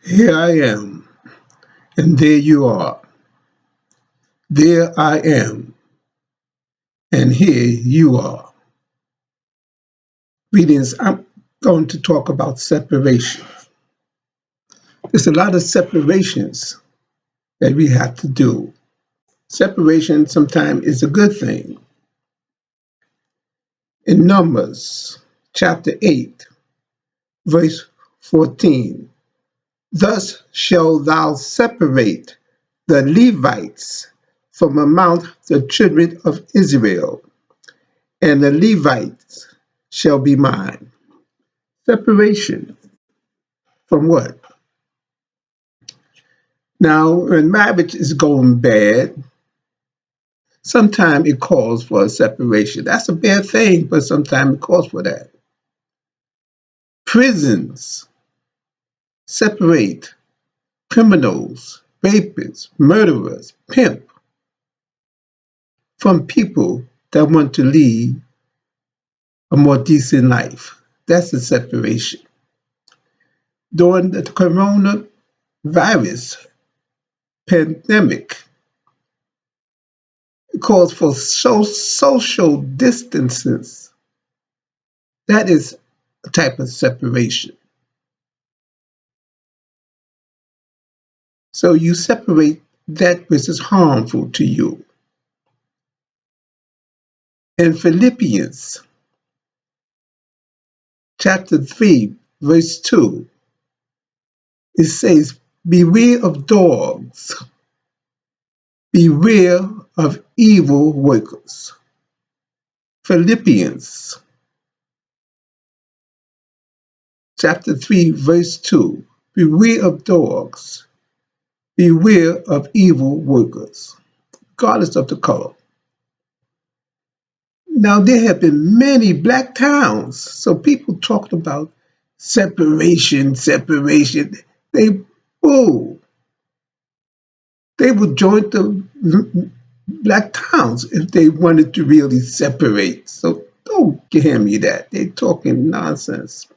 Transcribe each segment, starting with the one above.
Here I am, and there you are. There I am, and here you are. Greetings. I'm going to talk about separation. There's a lot of separations that we have to do. Separation sometimes is a good thing. In Numbers chapter 8, verse 14, thus shalt thou separate the Levites from among the children of Israel, and the Levites shall be mine. Separation from what? Now, when marriage is going bad, sometimes it calls for a separation. That's a bad thing, but sometimes it calls for that. Prisons separate criminals, rapists, murderers, pimp from people that want to lead a more decent life. That's the separation. During the coronavirus pandemic, it calls for social distances. That is a type of separation. So you separate that which is harmful to you. In Philippians chapter 3, verse 2, it says, beware of dogs, beware of evil workers. Philippians chapter 3, verse 2, beware of dogs, beware of evil workers, regardless of the color. Now, there have been many black towns, so people talked about separation. They, oh, they would join the black towns if they wanted to really separate. So don't give me that. They're talking nonsense.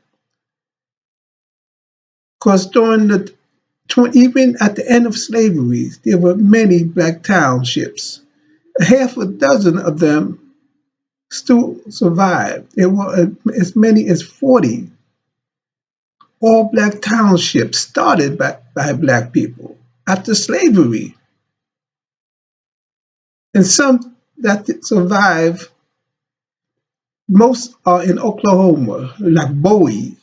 Because during even at the end of slavery, there were many black townships. Half a dozen of them still survived. There were as many as 40 all black townships started by black people after slavery. And some that survive, most are in Oklahoma, like Bowie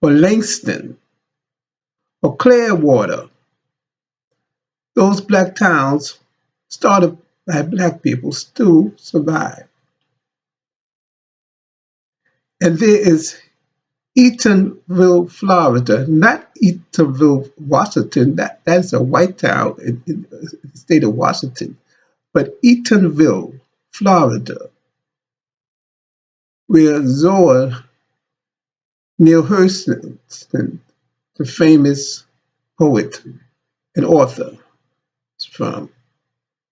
or Langston or Clearwater. Those black towns started by black people still survive. And there is Eatonville, Florida, not Eatonville, Washington. That's a white town in the state of Washington, but Eatonville, Florida, where Zora Neale Hurston, the famous poet and author, is from.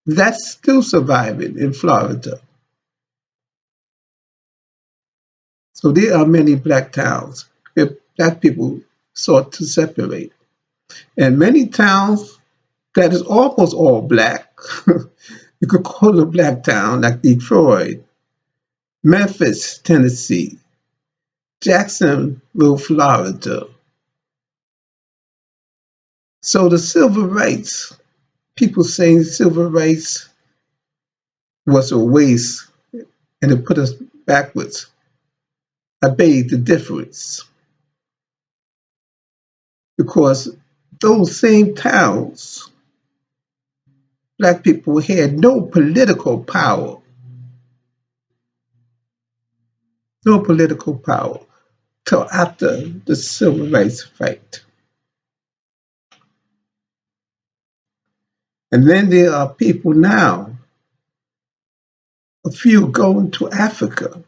That's still surviving in Florida. So there are many black towns where black people sought to separate. And many towns that is almost all black, you could call it a black town, like Detroit, Memphis, Tennessee, Jacksonville, Florida. So the civil rights, people saying civil rights was a waste and it put us backwards. I beg the difference because those same towns, black people had no political power, no political power till after the civil rights fight. And then there are people now, a few going to Africa,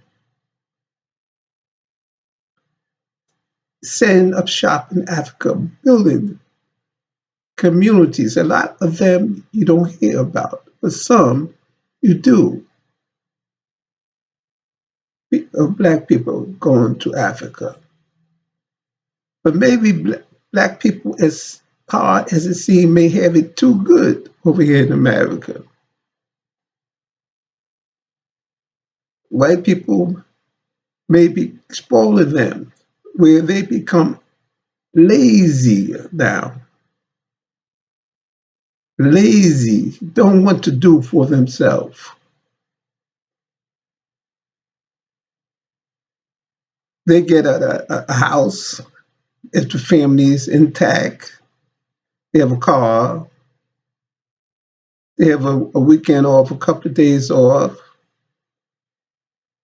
setting up shop in Africa, building communities. A lot of them you don't hear about, but some you do. Of black people going to Africa. But maybe Black people, as hard as it seems, may have it too good over here in America. White people may be spoiling them, where they become lazy now, lazy, don't want to do for themselves. They get a house if the family is intact. They have a car. They have a weekend off, a couple of days off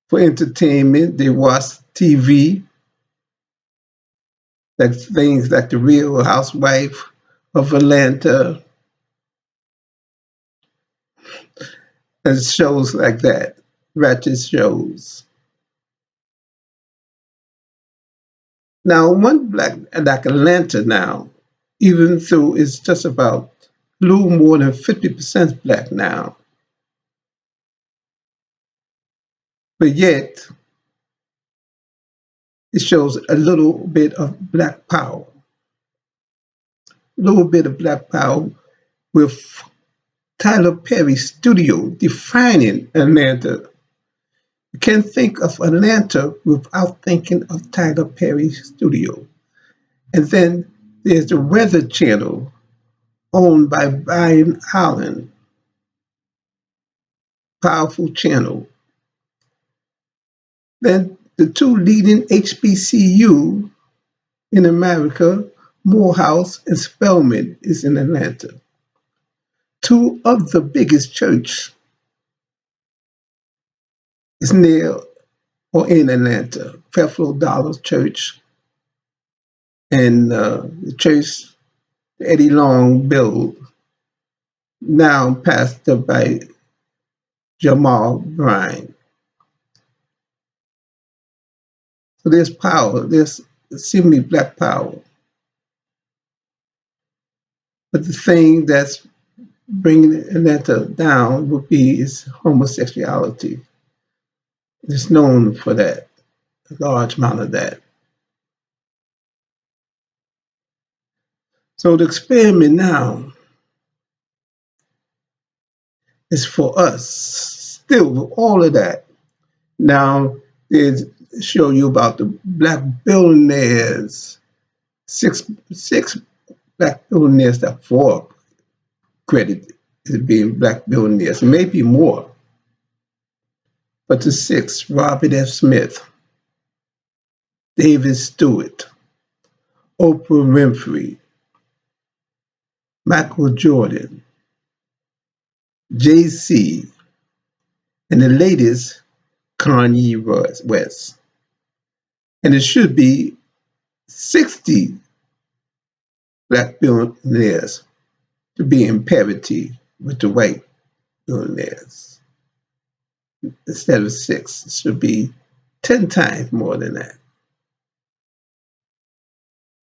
for entertainment. They watch TV, like things like The Real Housewife of Atlanta and shows like that, ratchet shows. Now, one black like Atlanta now, even though it's just about a little more than 50% black now, but yet it shows a little bit of black power, a little bit of black power with Tyler Perry studio defining Atlanta. You can't think of Atlanta without thinking of Tyler Perry studio. And then there's the Weather Channel owned by Brian Allen, powerful channel. Then the two leading HBCU in America, Morehouse and Spelman, is in Atlanta. Two of the biggest church is near or in Atlanta, Creflo Dollar Church and the church Eddie Long built, now pastored by Jamal Bryant. So there's power, there's seemingly black power. But the thing that's bringing Atlanta down would be is homosexuality. It's known for that, a large amount of that. So the experiment now is for us, still with all of that. Now, they show you about the black billionaires, six black billionaires that four credited as being black billionaires, maybe more. But the six, Robert F. Smith, David Stewart, Oprah Winfrey, Michael Jordan, Jay-Z, and the latest, Kanye West. And it should be 60 black billionaires to be in parity with the white billionaires. Instead of six, it should be 10 times more than that.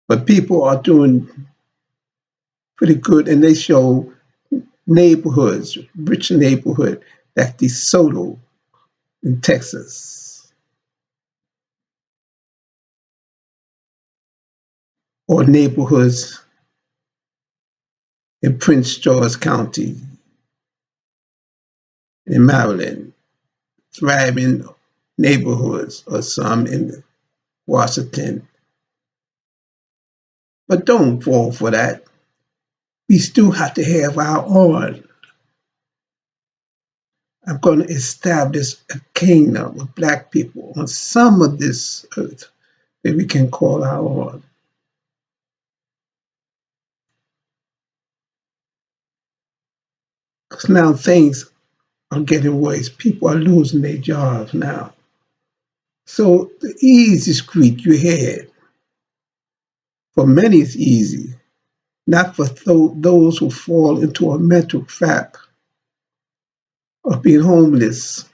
But people are doing pretty good, and they show neighborhoods, rich neighborhood, like DeSoto in Texas, or neighborhoods in Prince George County in Maryland, thriving neighborhoods, or some in Washington. But don't fall for that. We still have to have our own. I'm going to establish a kingdom of black people on some of this earth that we can call our own. Because now things are getting worse. People are losing their jobs now. So the easy street you had, for many it's easy, not for those who fall into a mental trap of being homeless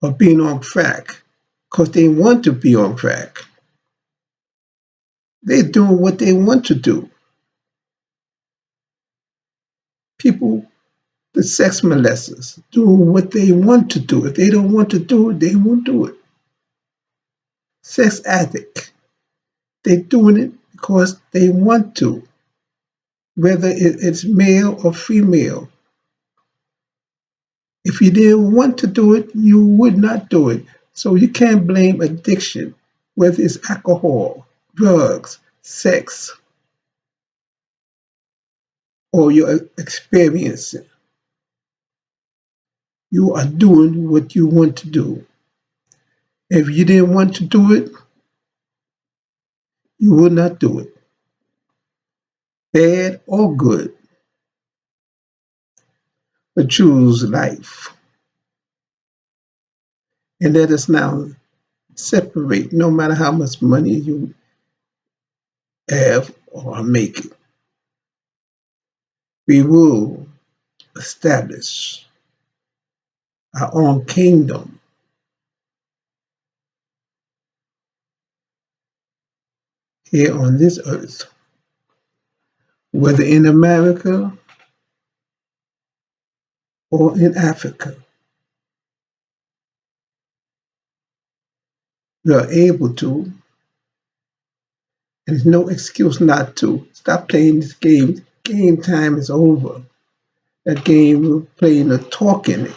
or being on crack because they want to be on crack. They're doing what they want to do. People, the sex molesters, doing what they want to do. If they don't want to do it, they won't do it. Sex addict, they're doing it because they want to, whether it's male or female. If you didn't want to do it, you would not do it. So you can't blame addiction, whether it's alcohol, drugs, sex, or your experience. You are doing what you want to do. If you didn't want to do it, you will not do it. Bad or good, but choose life. And let us now separate, no matter how much money you have or are making. We will establish our own kingdom here on this earth, whether in America or in Africa. We are able to, and there's no excuse not to. Stop playing this game. Game time is over. That game we're playing the talking.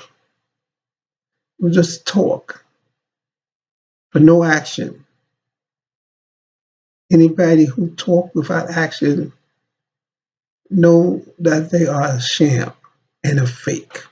We just talk, but no action. Anybody who talk without action know that they are a sham and a fake.